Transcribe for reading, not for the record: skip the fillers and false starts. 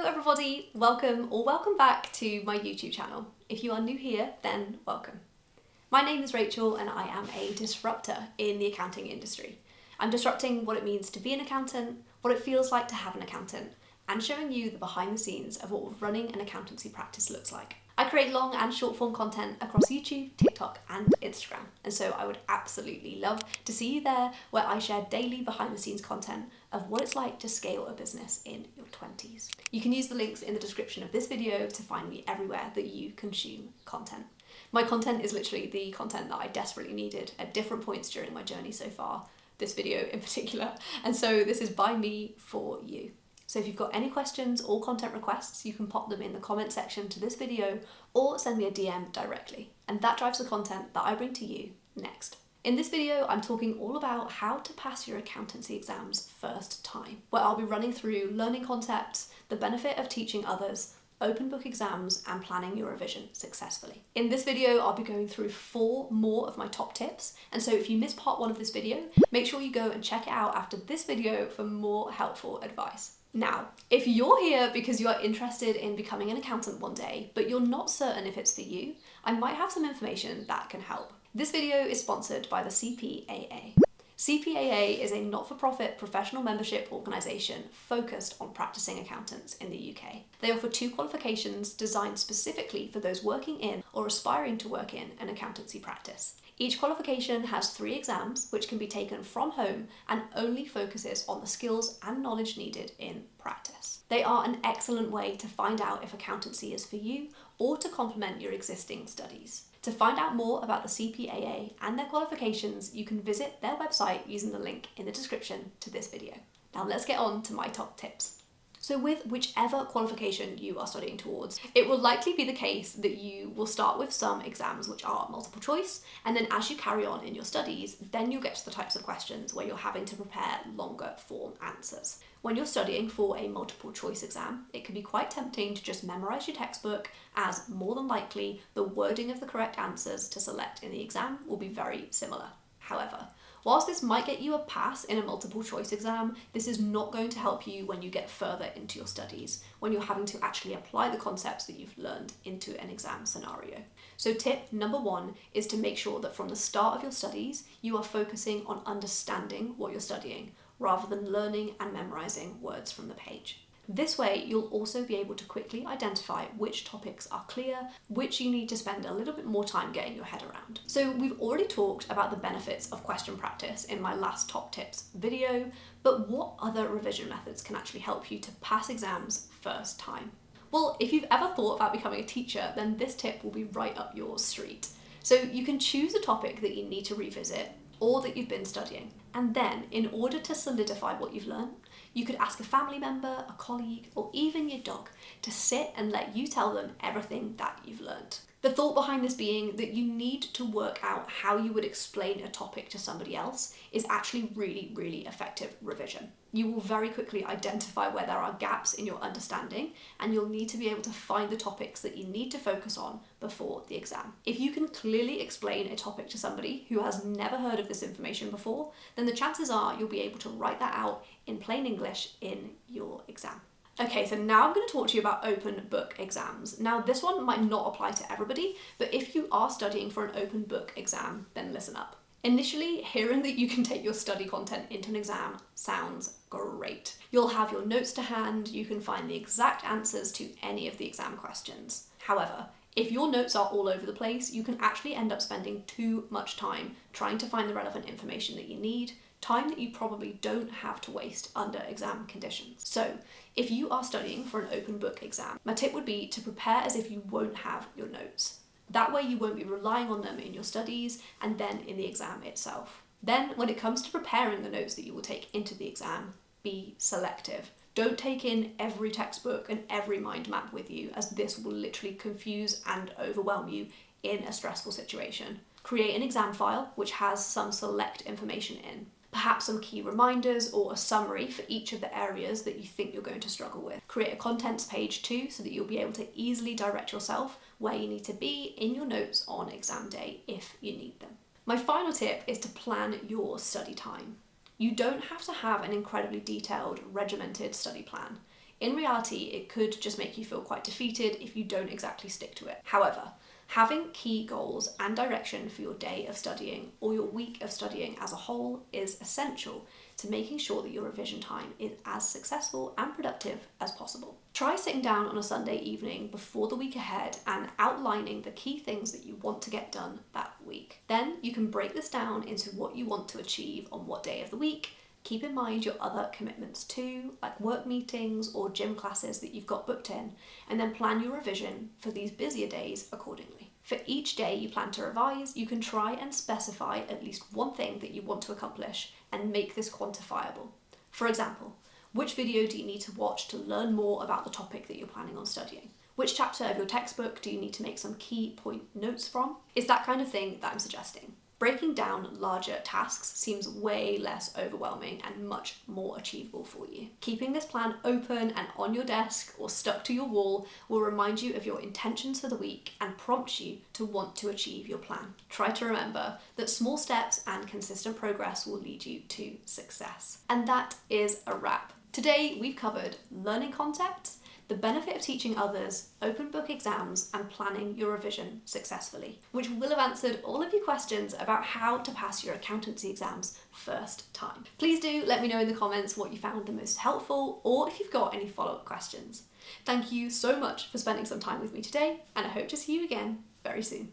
everybody, welcome or welcome back to my YouTube channel. If you are new here, then welcome. My name is Rachel and I am a disruptor in the accounting industry. I'm disrupting what it means to be an accountant, what it feels like to have an accountant, and showing you the behind the scenes of what running an accountancy practice looks like. I create long and short form content across YouTube, TikTok and Instagram, and so I would absolutely love to see you there, where I share daily behind the scenes content of what it's like to scale a business in your 20s. You can use the links in the description of this video to find me everywhere that you consume content. My content is literally the content that I desperately needed at different points during my journey so far, this video in particular, and so this is by me for you. So if you've got any questions or content requests, you can pop them in the comment section to this video or send me a DM directly. And that drives the content that I bring to you next. In this video, I'm talking all about how to pass your accountancy exams first time, where I'll be running through learning concepts, the benefit of teaching others, open book exams, and planning your revision successfully. In this video, I'll be going through 4 more of my top tips. And so if you missed part 1 of this video, make sure you go and check it out after this video for more helpful advice. Now, if you're here because you are interested in becoming an accountant one day, but you're not certain if it's for you, I might have some information that can help. This video is sponsored by the CPAA. CPAA is a not-for-profit professional membership organisation focused on practicing accountants in the UK. They offer 2 qualifications designed specifically for those working in or aspiring to work in an accountancy practice. Each qualification has 3 exams, which can be taken from home and only focuses on the skills and knowledge needed in practice. They are an excellent way to find out if accountancy is for you or to complement your existing studies. To find out more about the CPAA and their qualifications, you can visit their website using the link in the description to this video. Now let's get on to my top tips. So with whichever qualification you are studying towards, it will likely be the case that you will start with some exams which are multiple choice, and then as you carry on in your studies, then you'll get to the types of questions where you're having to prepare longer form answers. When you're studying for a multiple choice exam, it can be quite tempting to just memorize your textbook, as more than likely the wording of the correct answers to select in the exam will be very similar. However, whilst this might get you a pass in a multiple choice exam, this is not going to help you when you get further into your studies, when you're having to actually apply the concepts that you've learned into an exam scenario. So tip number 1 is to make sure that from the start of your studies, you are focusing on understanding what you're studying, rather than learning and memorizing words from the page. This way, you'll also be able to quickly identify which topics are clear, which you need to spend a little bit more time getting your head around. So we've already talked about the benefits of question practice in my last top tips video, but what other revision methods can actually help you to pass exams first time? Well, if you've ever thought about becoming a teacher, then this tip will be right up your street. So you can choose a topic that you need to revisit or that you've been studying. And then, in order to solidify what you've learned, you could ask a family member, a colleague, or even your dog to sit and let you tell them everything that you've learned. The thought behind this being that you need to work out how you would explain a topic to somebody else is actually really effective revision. You will very quickly identify where there are gaps in your understanding, and you'll need to be able to find the topics that you need to focus on before the exam. If you can clearly explain a topic to somebody who has never heard of this information before, then the chances are you'll be able to write that out in plain English in your exam. Okay, so now I'm going to talk to you about open book exams. Now this one might not apply to everybody, but if you are studying for an open book exam, then listen up. Initially, hearing that you can take your study content into an exam sounds great. You'll have your notes to hand, you can find the exact answers to any of the exam questions. However, if your notes are all over the place, you can actually end up spending too much time trying to find the relevant information that you need, time that you probably don't have to waste under exam conditions. So, if you are studying for an open book exam, my tip would be to prepare as if you won't have your notes. That way you won't be relying on them in your studies and then in the exam itself. Then, when it comes to preparing the notes that you will take into the exam, be selective. Don't take in every textbook and every mind map with you, as this will literally confuse and overwhelm you in a stressful situation. Create an exam file which has some select information in. Perhaps some key reminders or a summary for each of the areas that you think you're going to struggle with. Create a contents page too, so that you'll be able to easily direct yourself where you need to be in your notes on exam day if you need them. My final tip is to plan your study time. You don't have to have an incredibly detailed, regimented study plan. In reality, it could just make you feel quite defeated if you don't exactly stick to it. However, having key goals and direction for your day of studying or your week of studying as a whole is essential to making sure that your revision time is as successful and productive as possible. Try sitting down on a Sunday evening before the week ahead and outlining the key things that you want to get done that week. Then you can break this down into what you want to achieve on what day of the week. Keep in mind your other commitments too, like work meetings or gym classes that you've got booked in, and then plan your revision for these busier days accordingly. For each day you plan to revise, you can try and specify at least one thing that you want to accomplish and make this quantifiable. For example, which video do you need to watch to learn more about the topic that you're planning on studying? Which chapter of your textbook do you need to make some key point notes from? It's that kind of thing that I'm suggesting. Breaking down larger tasks seems way less overwhelming and much more achievable for you. Keeping this plan open and on your desk or stuck to your wall will remind you of your intentions for the week and prompt you to want to achieve your plan. Try to remember that small steps and consistent progress will lead you to success. And that is a wrap. Today we've covered learning concepts, the benefit of teaching others, open book exams, and planning your revision successfully, which will have answered all of your questions about how to pass your accountancy exams first time. Please do let me know in the comments what you found the most helpful, or if you've got any follow-up questions. Thank you so much for spending some time with me today, and I hope to see you again very soon.